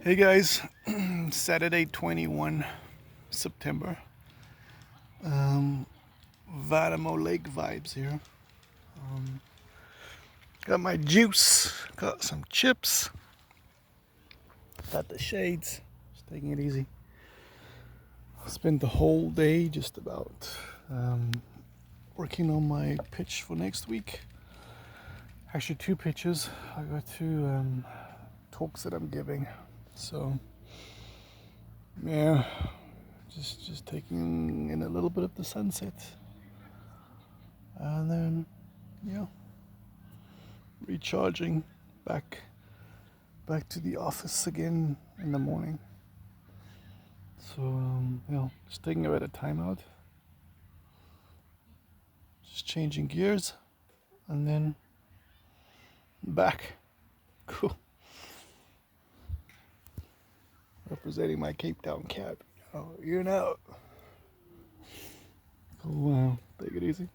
Hey guys, Saturday 21 September. Varamo Lake vibes here. Got my juice, got some chips, got the shades, just taking it easy. Spent the whole day just about working on my pitch for next week. Actually, two pitches. I got two talks that I'm giving. So, yeah, just taking in a little bit of the sunset, and then yeah, recharging back to the office again in the morning. So just taking a bit of time out, just changing gears, and then back. Cool. Representing my Cape Town cap. Oh, you know. Cool. Wow. Take it easy.